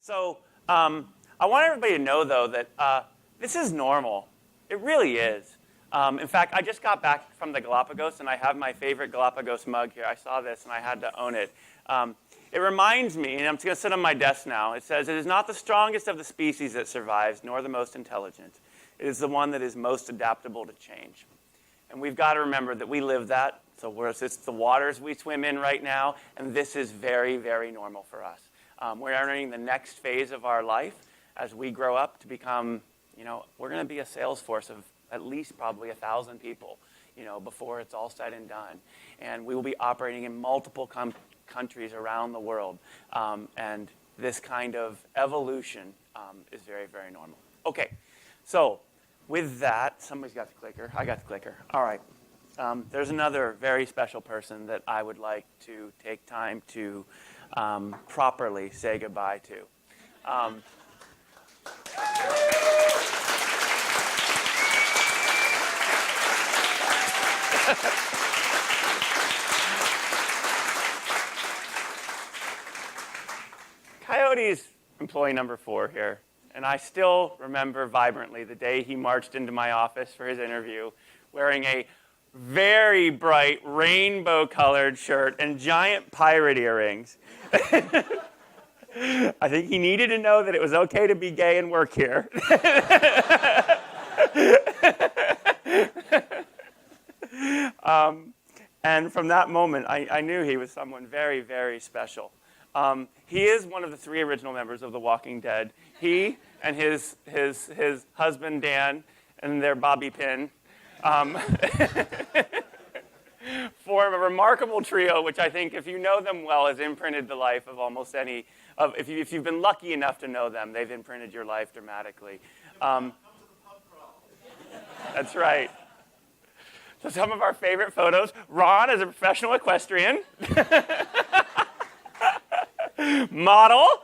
So I want everybody to know, though, that this is normal. It really is. In fact, I just got back from the Galapagos, and I have my favorite Galapagos mug here. I saw this, and I had to own it. It reminds me, and I'm going to sit on my desk now, it says, "It is not the strongest of the species that survives, nor the most intelligent. It is the one that is most adaptable to change." And we've got to remember that we live that. So it's the waters we swim in right now, and this is very, very normal for us. We're entering the next phase of our life as we grow up to become, we're going to be a sales force of at least probably 1,000 people, before it's all said and done. And we will be operating in multiple countries around the world. And this kind of evolution is very, very normal. Okay, so with that, somebody's got the clicker. I got the clicker. All right. There's another very special person that I would like to take time to properly say goodbye to. Coyote's employee number 4 here, and I still remember vibrantly the day he marched into my office for his interview wearing a very bright rainbow-colored shirt and giant pirate earrings. I think he needed to know that it was okay to be gay and work here. And from that moment, I knew he was someone very, very special. He is one of the 3 original members of The Walking Dead. He and his husband, Dan, and their bobby pin form a remarkable trio, which I think, if you know them well, has imprinted the life of almost any. If you've been lucky enough to know them, they've imprinted your life dramatically. That's right. So some of our favorite photos: Ron as a professional equestrian, model.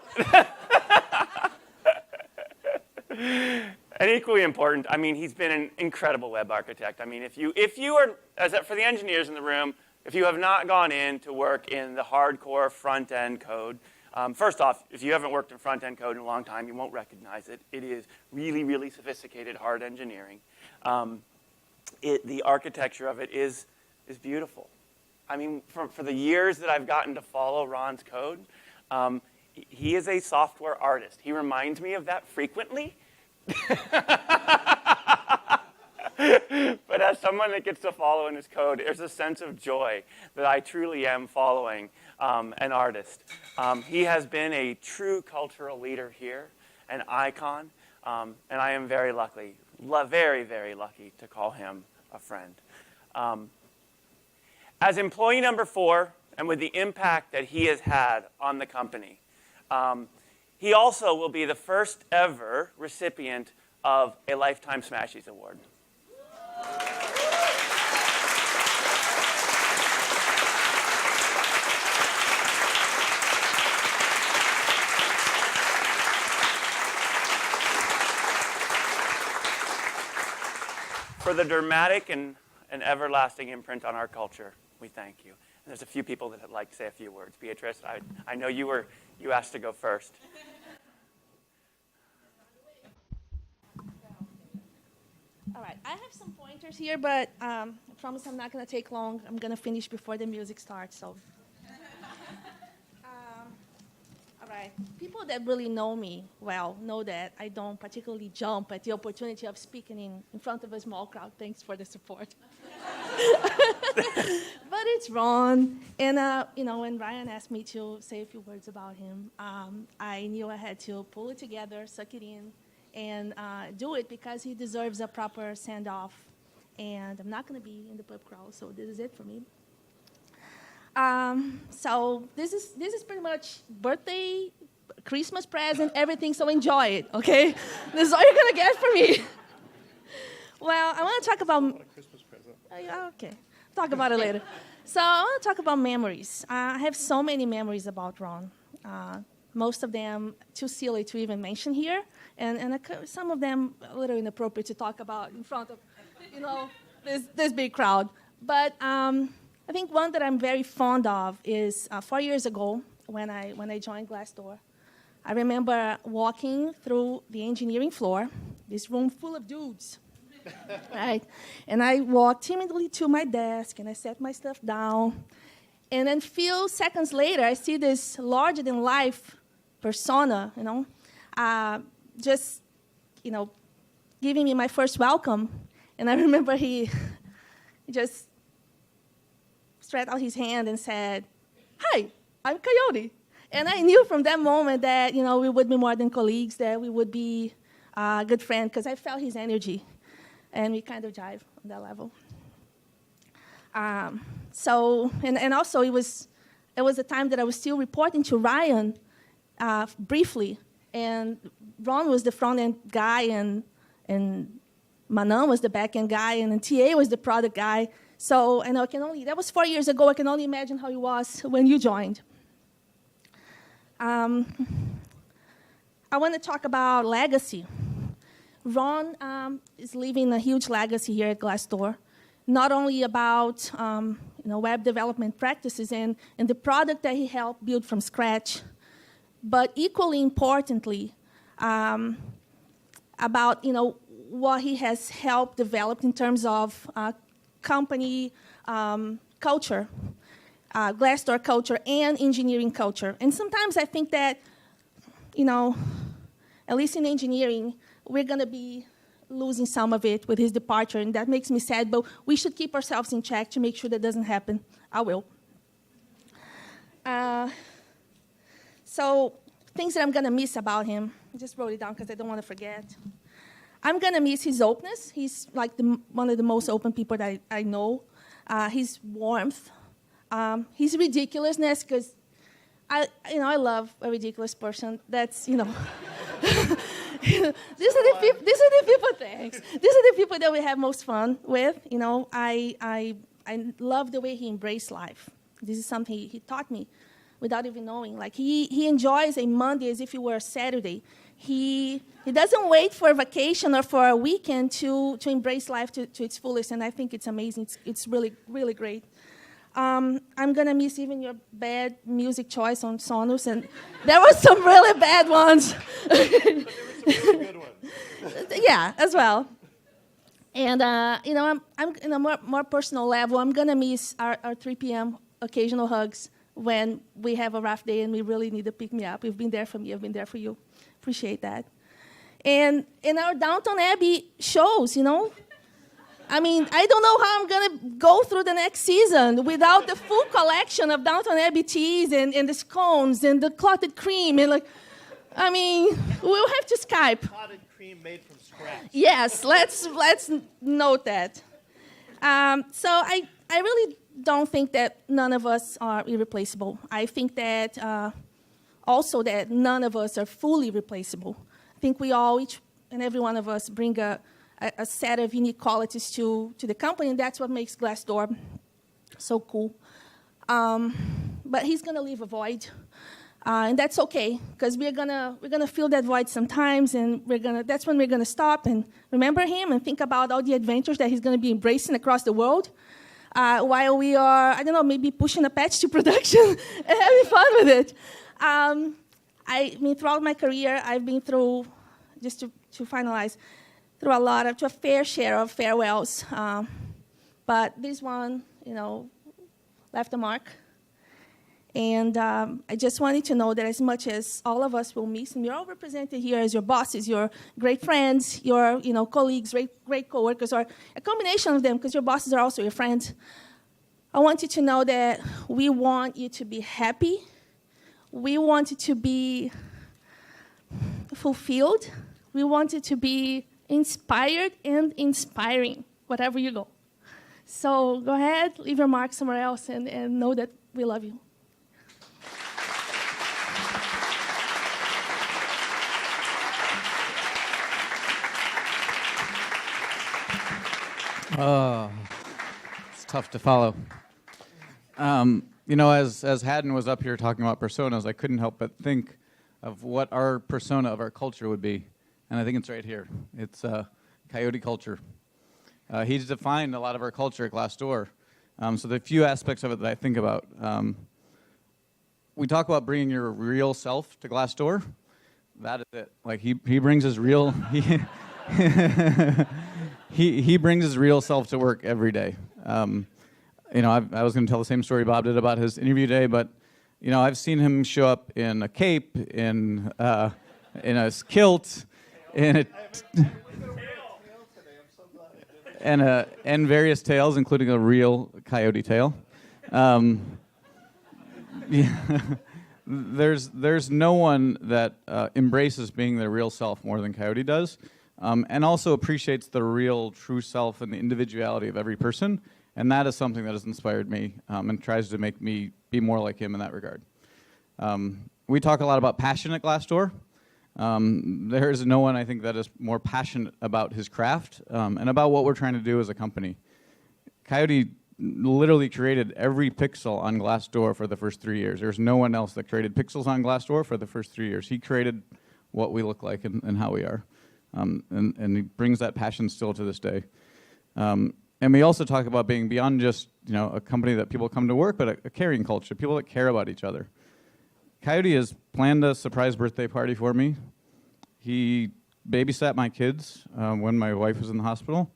And equally important, he's been an incredible web architect. If you are, for the engineers in the room, if you have not gone in to work in the hardcore front-end code, first off, if you haven't worked in front-end code in a long time, you won't recognize it. It is really, really sophisticated, hard engineering. The architecture of it is beautiful. For the years that I've gotten to follow Ron's code, he is a software artist. He reminds me of that frequently. But as someone that gets to follow in his code, there's a sense of joy that I truly am following an artist. He has been a true cultural leader here, an icon, and I am very lucky, very, very lucky to call him a friend. As employee number 4, and with the impact that he has had on the company, he also will be the first ever recipient of a Lifetime Smashies Award. For the dramatic and everlasting imprint on our culture, we thank you. And there's a few people that would like to say a few words. Beatrice, I know you asked to go first. All right, I have some pointers here, but I promise I'm not going to take long. I'm going to finish before the music starts. So, all right, people that really know me well know that I don't particularly jump at the opportunity of speaking in front of a small crowd. Thanks for the support. But it's Ron, and when Ryan asked me to say a few words about him, I knew I had to pull it together, suck it in, and do it because he deserves a proper send-off. And I'm not going to be in the pub crawl, so this is it for me. So this is pretty much birthday, Christmas present, everything. So enjoy it, okay? This is all you're gonna get from me. Well, I want to talk about. What a Christmas present. Okay, talk about it later. So I want to talk about memories. I have so many memories about Ron. Most of them too silly to even mention here, and some of them a little inappropriate to talk about in front of, this big crowd. But I think one that I'm very fond of is 4 years ago when I joined Glassdoor. I remember walking through the engineering floor, this room full of dudes, right? And I walked timidly to my desk, and I set my stuff down. And then a few seconds later, I see this larger-than-life persona, just, giving me my first welcome. And I remember he just stretched out his hand and said, "Hi, I'm Coyote." And I knew from that moment that, we would be more than colleagues, that we would be a good friend, because I felt his energy. And we kind of jive on that level. And also it was a time that I was still reporting to Ryan briefly. And Ron was the front-end guy, and Manan was the back-end guy, and then TA was the product guy. So, and that was 4 years ago. I can only imagine how it was when you joined. I want to talk about legacy. Ron is leaving a huge legacy here at Glassdoor, not only about web development practices and the product that he helped build from scratch, but equally importantly, about what he has helped develop in terms of company culture. Glassdoor culture and engineering culture. And sometimes I think that, at least in engineering, we're going to be losing some of it with his departure, and that makes me sad, but we should keep ourselves in check to make sure that doesn't happen. I will. So things that I'm going to miss about him, I just wrote it down because I don't want to forget. I'm going to miss his openness. He's like one of the most open people that I know. His warmth. His ridiculousness, because I love a ridiculous person. That's, these are the people. Thanks. These are the people that we have most fun with. I love the way he embraced life. This is something he taught me without even knowing. Like he enjoys a Monday as if it were a Saturday. He doesn't wait for a vacation or for a weekend to embrace life to its fullest, and I think it's amazing. It's really, really great. I'm going to miss even your bad music choice on Sonos, and there were some really bad ones. But there were some really good ones. Yeah, as well. And, I'm in a more personal level, I'm going to miss our 3 p.m. occasional hugs when we have a rough day and we really need to pick me up. You've been there for me. I've been there for you. Appreciate that. And in our Downton Abbey shows, I don't know how I'm going to go through the next season without the full collection of Downton Abbey teas and the scones and the clotted cream. And we'll have to Skype. Clotted cream made from scratch. Yes, let's note that. So I really don't think that none of us are irreplaceable. I think that also that none of us are fully replaceable. I think we all, each and every one of us, bring a set of unique qualities to the company, and that's what makes Glassdoor so cool. But he's going to leave a void, and that's okay, because we're gonna fill that void sometimes, and that's when we're gonna stop and remember him and think about all the adventures that he's going to be embracing across the world, while we are, maybe pushing a patch to production and having fun with it. Throughout my career, I've been through, just to finalize, through a fair share of farewells. But this one, left a mark. And I just wanted to know that as much as all of us will miss, and you're all represented here as your bosses, your great friends, your colleagues, great coworkers, or a combination of them, because your bosses are also your friends. I want you to know that we want you to be happy. We want you to be fulfilled. We want you to be inspired and inspiring, wherever you go. So go ahead, leave your mark somewhere else, and know that we love you. Oh, it's tough to follow. As Haddon was up here talking about personas, I couldn't help but think of what our persona of our culture would be. And I think it's right here. It's Coyote culture. He's defined a lot of our culture at Glassdoor. So the few aspects of it that I think about. We talk about bringing your real self to Glassdoor. that is it. Like he brings his real he brings his real self to work every day. I was going to tell the same story Bob did about his interview day, but I've seen him show up in a cape, in a kilt, and various tails, including a real coyote tail. There's no one that embraces being their real self more than Coyote does, and also appreciates the real, true self and the individuality of every person. And that is something that has inspired me and tries to make me be more like him in that regard. We talk a lot about passion at Glassdoor. There is no one, I think, that is more passionate about his craft and about what we're trying to do as a company. Coyote literally created every pixel on Glassdoor for the first 3 years. There's no one else that created pixels on Glassdoor for the first 3 years. He created what we look like and how we are. And he brings that passion still to this day. And we also talk about being beyond just a company that people come to work, but a caring culture, people that care about each other. Coyote has planned a surprise birthday party for me. He babysat my kids when my wife was in the hospital,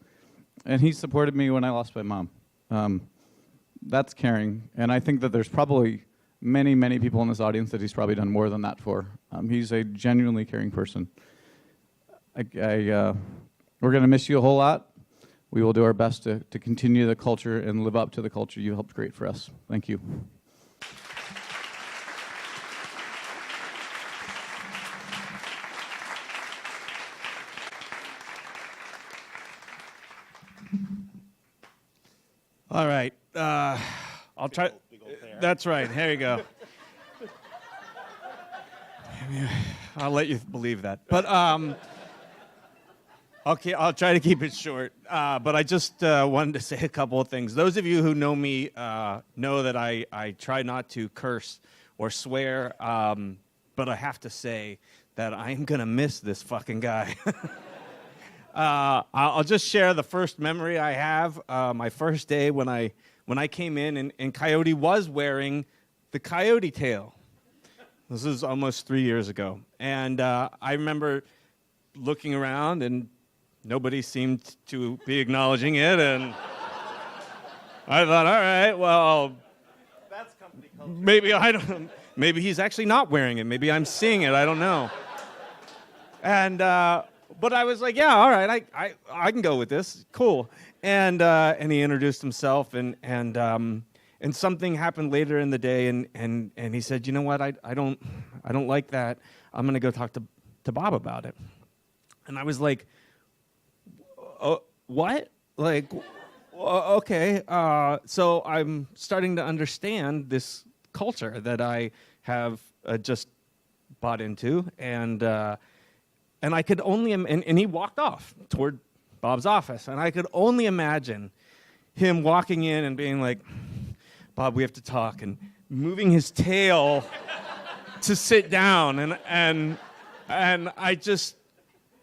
and he supported me when I lost my mom. That's caring, and I think that there's probably many, many people in this audience that he's probably done more than that for. He's a genuinely caring person. We're going to miss you a whole lot. We will do our best to continue the culture and live up to the culture you helped create for us. Thank you. All right. I'll try. Big old bear. That's right. Here you go. I'll let you believe that. But okay, I'll try to keep it short. But I just wanted to say a couple of things. Those of you who know me know that I try not to curse or swear. But I have to say that I am going to miss this fucking guy. I'll just share the first memory I have. My first day when I came in, and Coyote was wearing the coyote tail. This is almost 3 years ago. And I remember looking around, and nobody seemed to be acknowledging it. And I thought, all right, well, that's company culture. Maybe he's actually not wearing it. Maybe I'm seeing it. I don't know. And but I was like, yeah, all right, I can go with this. Cool. And he introduced himself, and something happened later in the day, and he said, you know what, I don't like that. I'm gonna go talk to Bob about it. And I was like, what? Like, okay. So I'm starting to understand this culture that I have just bought into, and I could only, and he walked off toward Bob's office, and I could only imagine him walking in and being like, Bob, we have to talk, and moving his tail to sit down, and I just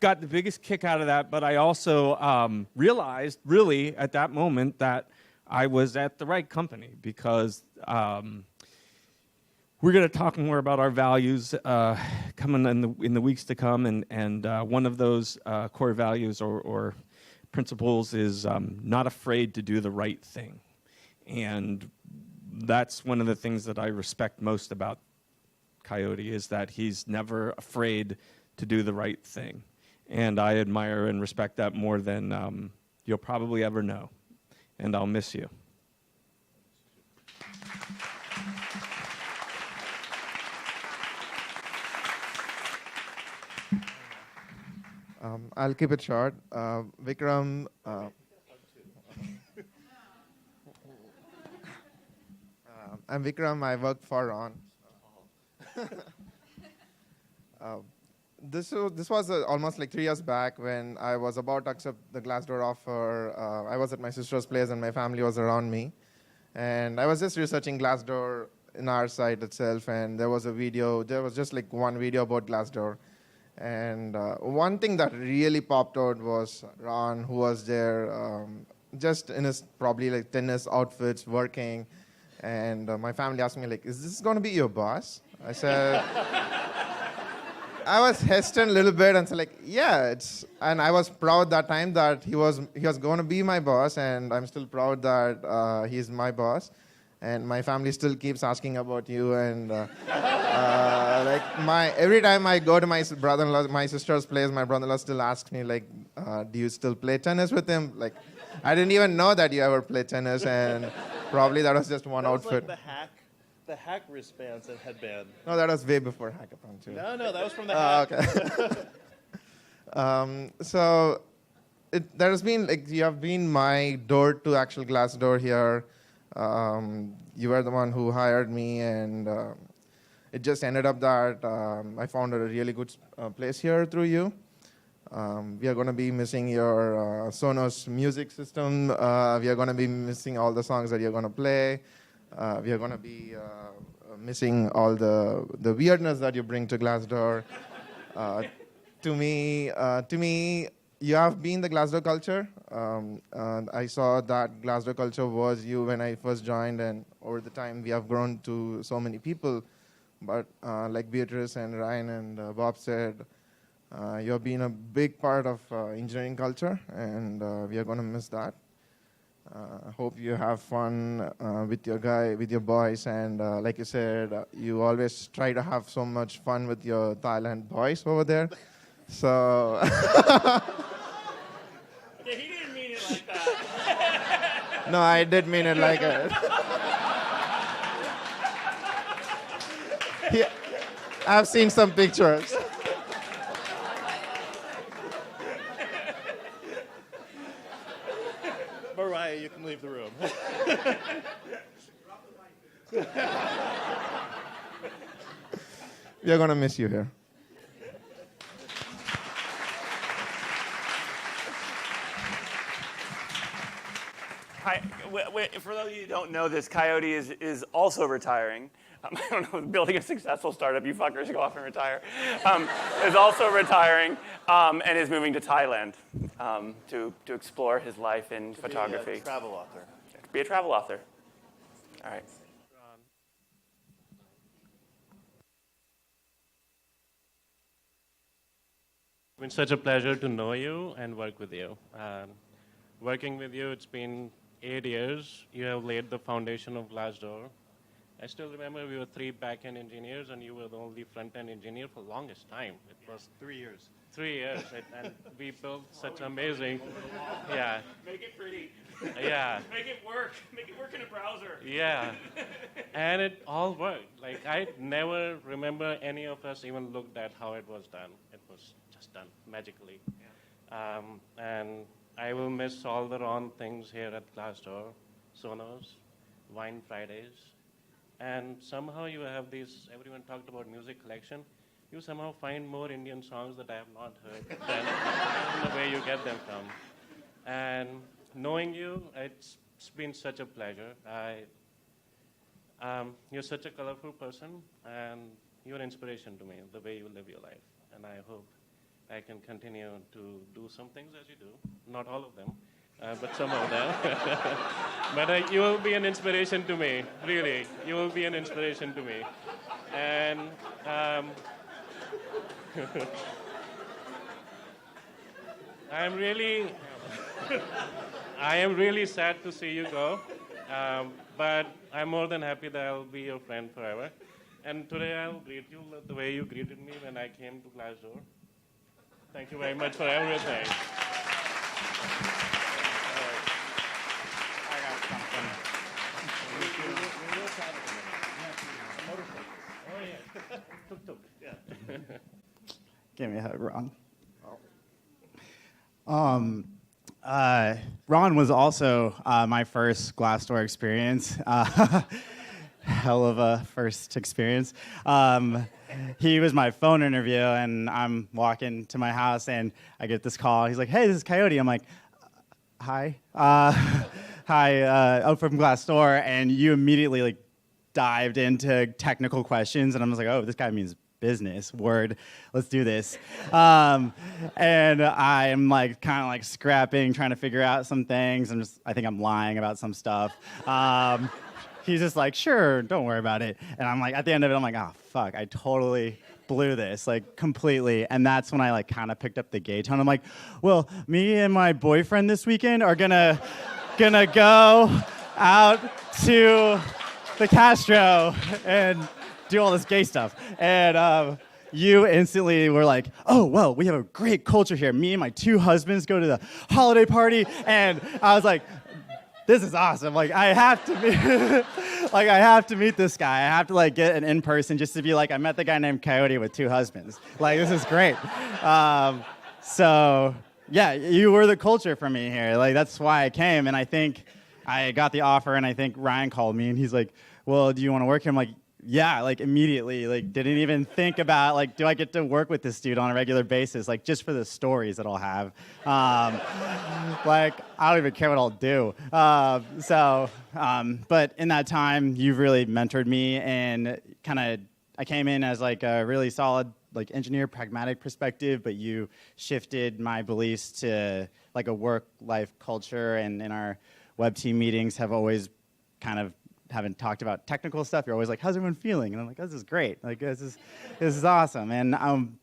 got the biggest kick out of that, but I also realized, really, at that moment, that I was at the right company, because we're going to talk more about our values coming in the weeks to come, and one of those core values or principles is not afraid to do the right thing. And that's one of the things that I respect most about Coyote, is that he's never afraid to do the right thing. And I admire and respect that more than you'll probably ever know. And I'll miss you. I'll keep it short. Vikram, I'm Vikram. I work for Ron. This was almost like 3 years back when I was about to accept the Glassdoor offer. I was at my sister's place and my family was around me. And I was just researching Glassdoor in our site itself, and there was just like one video about Glassdoor. And one thing that really popped out was Ron, who was there just in his probably like tennis outfits working. And my family asked me, like, is this going to be your boss? I said, I was hesitant a little bit and said like, yeah, and I was proud that time that he was going to be my boss, and I'm still proud that he's my boss, and my family still keeps asking about you, and every time I go to my brother-in-law, my sister's place, my brother-in-law still asks me like, do you still play tennis with him? Like, I didn't even know that you ever play tennis, and probably that was just one outfit. Like the hack wristbands that had been. No, that was way before Hackathon too. No, that was from the hack. Okay. So there has been you have been my door to actual Glassdoor here. You were the one who hired me, and it just ended up that I found a really good place here through you. We are going to be missing your Sonos music system. We are going to be missing all the songs that you're going to play. We are going to be missing all the weirdness that you bring to Glassdoor. To me, you have been the Glassdoor culture. And I saw that Glassdoor culture was you when I first joined, and over the time we have grown to so many people. But like Beatrice and Ryan and Bob said, you have been a big part of engineering culture, and we are going to miss that. I hope you have fun with your boys, and like you said, you always try to have so much fun with your Thailand boys over there. So. Yeah, he didn't mean it like that. No, I did mean it like it. Yeah, I've seen some pictures. Mariah, you can leave the room. We are going to miss you here. For those of you who don't know this, Coyote is also retiring. I don't know, building a successful startup, you fuckers go off and retire. Is also retiring and is moving to Thailand to explore his life in photography. Be a travel author. Be a travel author. All right. It's been such a pleasure to know you and work with you. Working with you, it's been 8 years. You have laid the foundation of Glassdoor. I still remember we were 3 back-end engineers, and you were the only front-end engineer for the longest time. It was 3 years. 3 years, and we built such amazing, yeah, Make it pretty. yeah, Make it work. Make it work in a browser. yeah. And it all worked. Like, I never remember any of us even looked at how it was done. It was just done magically. Yeah. And I will miss all the wrong things here at Glassdoor, Sonos, Wine Fridays. And somehow you have these, everyone talked about music collection. You somehow find more Indian songs that I have not heard than the way you get them from. And knowing you, it's been such a pleasure. You're such a colorful person, and you're an inspiration to me, the way you live your life. And I hope I can continue to do some things as you do. Not all of them, but some of them. But you will be an inspiration to me, really. You will be an inspiration to me. And I am really sad to see you go. But I'm more than happy that I'll be your friend forever. And today I'll greet you the way you greeted me when I came to Glassdoor. Thank you very much for everything. I got something. Tuk-tuk. Yeah. Give me a hug, Ron. Ron was also my first Glassdoor experience. Hell of a first experience. He was my phone interview, and I'm walking to my house, and I get this call. He's like, "Hey, this is Coyote." I'm like, "Hi, hi, from Glassdoor," and you immediately dived into technical questions, and I'm just like, "Oh, this guy means business. Word, let's do this." And I'm kind of scrapping, trying to figure out some things. I think I'm lying about some stuff. He's just like, "Sure, don't worry about it." And I'm like, at the end of it, I'm like, "Oh, fuck, I totally blew this like completely, and that's when I like kind of picked up the gay tone. I'm like, well, me and my boyfriend this weekend are gonna go out to the Castro and do all this gay stuff. And you instantly were like, oh, well, we have a great culture here. Me and my 2 husbands go to the holiday party, and I was like, this is awesome. Like, I have to meet, I have to meet this guy. I have to like get an in-person just to be like, I met the guy named Coyote with 2 husbands. Like, this is great. So yeah, you were the culture for me here. Like, that's why I came, and I think I got the offer, and I think Ryan called me, and he's like, well, do you want to work here? I'm like, yeah, like immediately, like didn't even think about like, do I get to work with this dude on a regular basis? Like just for the stories that I'll have. Like I don't even care what I'll do. But in that time, you've really mentored me, and I came in as like a really solid like engineer, pragmatic perspective, but you shifted my beliefs to like a work-life culture, and in our web team meetings have always kind of haven't talked about technical stuff. You're always like, how's everyone feeling? And I'm like, this is great. Like, this is awesome. And I'm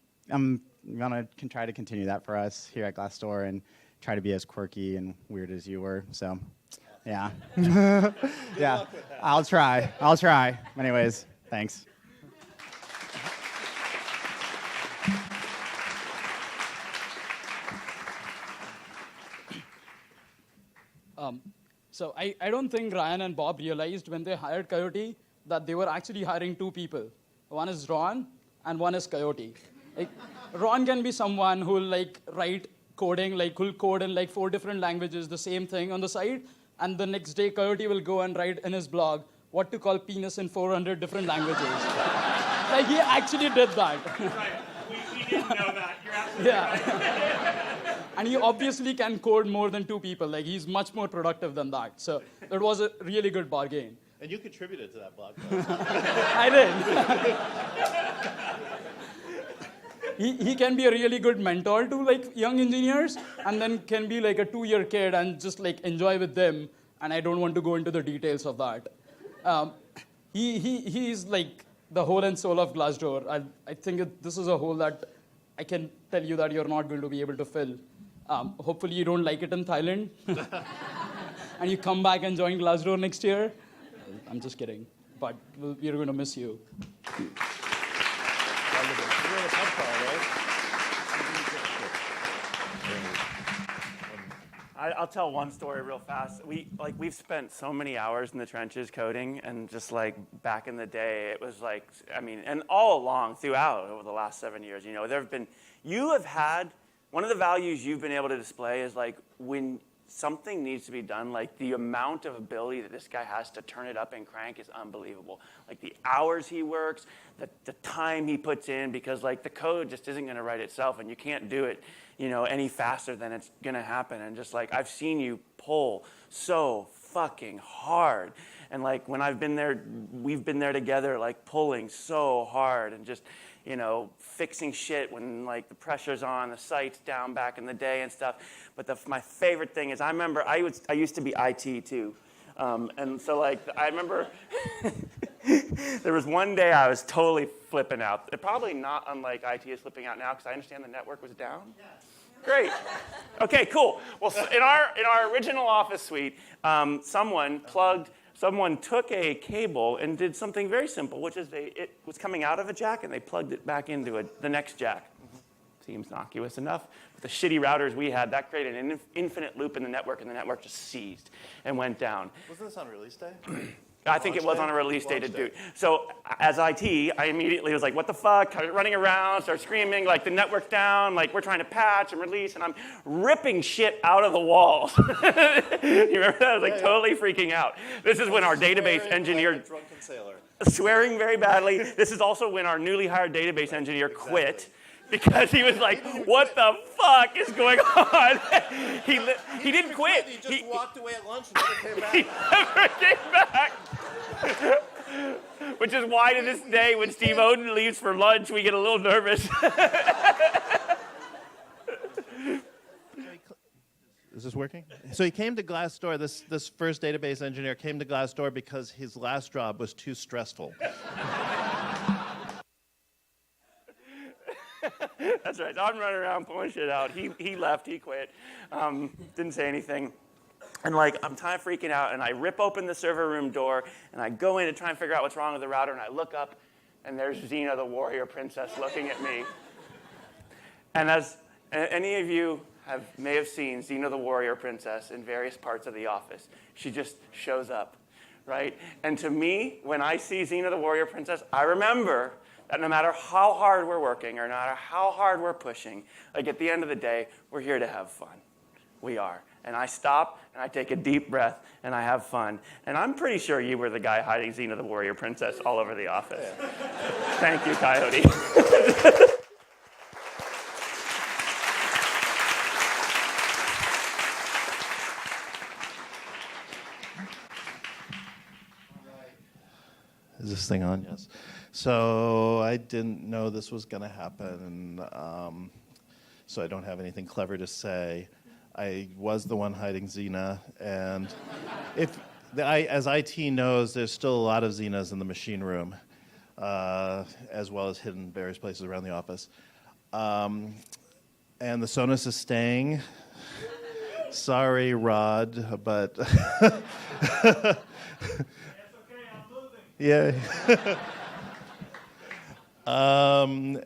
gonna try to continue that for us here at Glassdoor and try to be as quirky and weird as you were. So, yeah. Yeah, I'll try. Anyways, thanks. So I don't think Ryan and Bob realized when they hired Coyote that they were actually hiring 2 people. One is Ron and one is Coyote. Like, Ron can be someone who will like write coding, like who'll code in like 4 different languages, the same thing on the side, and the next day Coyote will go and write in his blog what to call penis in 400 different languages. Like he actually did that. Right. We didn't know that. You're absolutely right. And he obviously can code more than 2 people. Like he's much more productive than that. So that was a really good bargain. And you contributed to that blog post. I did. He can be a really good mentor to like young engineers, and then can be like a 2-year kid and just like enjoy with them. And I don't want to go into the details of that. He's like the whole and soul of Glassdoor. I think this is a hole that I can tell you that you're not going to be able to fill. Hopefully you don't like it in Thailand, and you come back and join Glassdoor next year. I'm just kidding, but we're going to miss you. I'll tell one story real fast. We've spent so many hours in the trenches coding, and just like back in the day, it was like, I mean, and all along throughout over the last 7 years, you know, you have had, one of the values you've been able to display is like when something needs to be done, like the amount of ability that this guy has to turn it up and crank is unbelievable. Like the hours he works, the time he puts in, because like the code just isn't gonna write itself, and you can't do it, you know, any faster than it's gonna happen. And just like, I've seen you pull so fucking hard. And like when I've been there, we've been there together, like pulling so hard and just, you know, fixing shit when like the pressure's on, the site's down back in the day and stuff. But my favorite thing is, I remember I used to be IT too. And so like, I remember there was one day I was totally flipping out. Probably not unlike IT is flipping out now, because I understand the network was down. Yeah. Great. Okay, cool. Well, in our original office suite, someone took a cable and did something very simple, which is it was coming out of a jack, and they plugged it back into the next jack. Seems innocuous enough. With the shitty routers we had, that created an infinite loop in the network, and the network just seized and went down. Wasn't this on release day? I think it was on a release day to do. So as IT, I immediately was like, what the fuck? Running around, start screaming, like the network's down, like we're trying to patch and release, and I'm ripping shit out of the walls. You remember that? I was like totally freaking out. This is when our database engineer, like a drunken sailor. Swearing very badly. This is also when our newly hired database engineer quit. Because he was like, what the fuck is going on? He didn't quit. He just walked away at lunch and never came back. He never came back. Which is why to this day, when Steve Oden leaves for lunch, we get a little nervous. Is this working? So he came to Glassdoor, this first database engineer came to Glassdoor because his last job was too stressful. right. So I'm running around pulling shit out. He left. He quit. Didn't say anything. And like, I'm kind of freaking out, and I rip open the server room door, and I go in to try and figure out what's wrong with the router, and I look up, and there's Xena, the warrior princess, looking at me. And as any of you may have seen Xena, the warrior princess in various parts of the office, she just shows up, right? And to me, when I see Xena, the warrior princess, I remember that no matter how hard we're working, or no matter how hard we're pushing, like at the end of the day, we're here to have fun. We are. And I stop, and I take a deep breath, and I have fun. And I'm pretty sure you were the guy hiding Xena the Warrior Princess all over the office. Yeah. Thank you, Coyote. Is this thing on? Yes. So I didn't know this was going to happen, so I don't have anything clever to say. I was the one hiding Xena, and as IT knows, there's still a lot of Xenas in the machine room, as well as hidden various places around the office. And the Sonos is staying. Sorry, Rod, but... Yeah. Those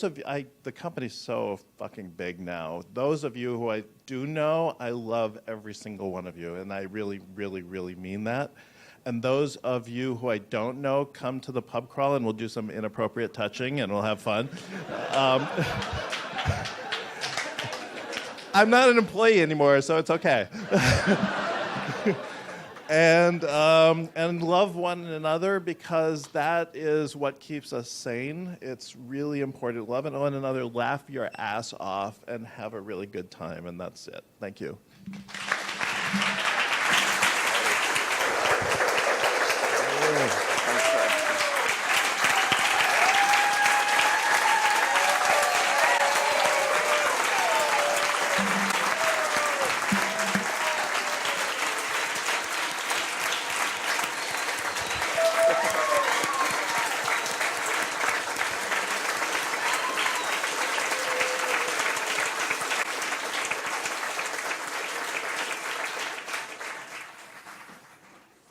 of you, the company's so fucking big now. Those of you who I do know, I love every single one of you, and I really, really, really mean that. And those of you who I don't know, come to the pub crawl and we'll do some inappropriate touching and we'll have fun. I'm not an employee anymore, so it's okay. And love one another, because that is what keeps us sane. It's really important. Love one another, laugh your ass off, and have a really good time, and that's it. Thank you.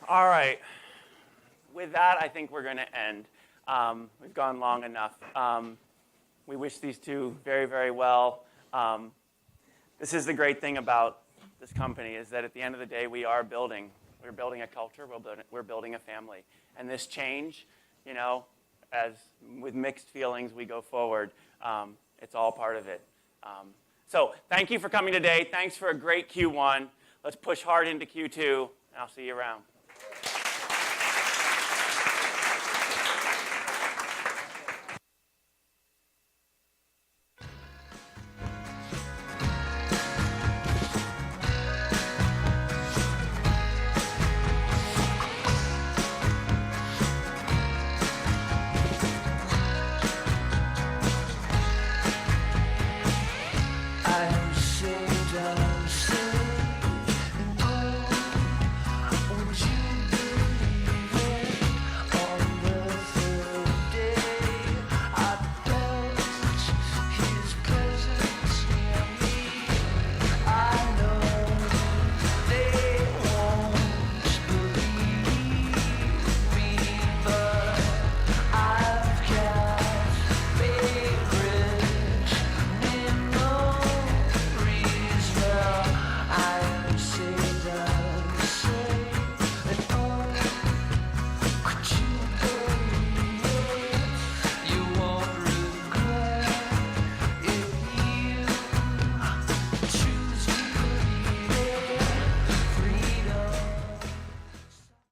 All right. With that, I think we're going to end. We've gone long enough. We wish these two very, very well. This is the great thing about this company, is that at the end of the day, we're building a culture, we're building a family. And this change, as with mixed feelings we go forward, it's all part of it. So thank you for coming today. Thanks for a great Q1. Let's push hard into Q2, and I'll see you around.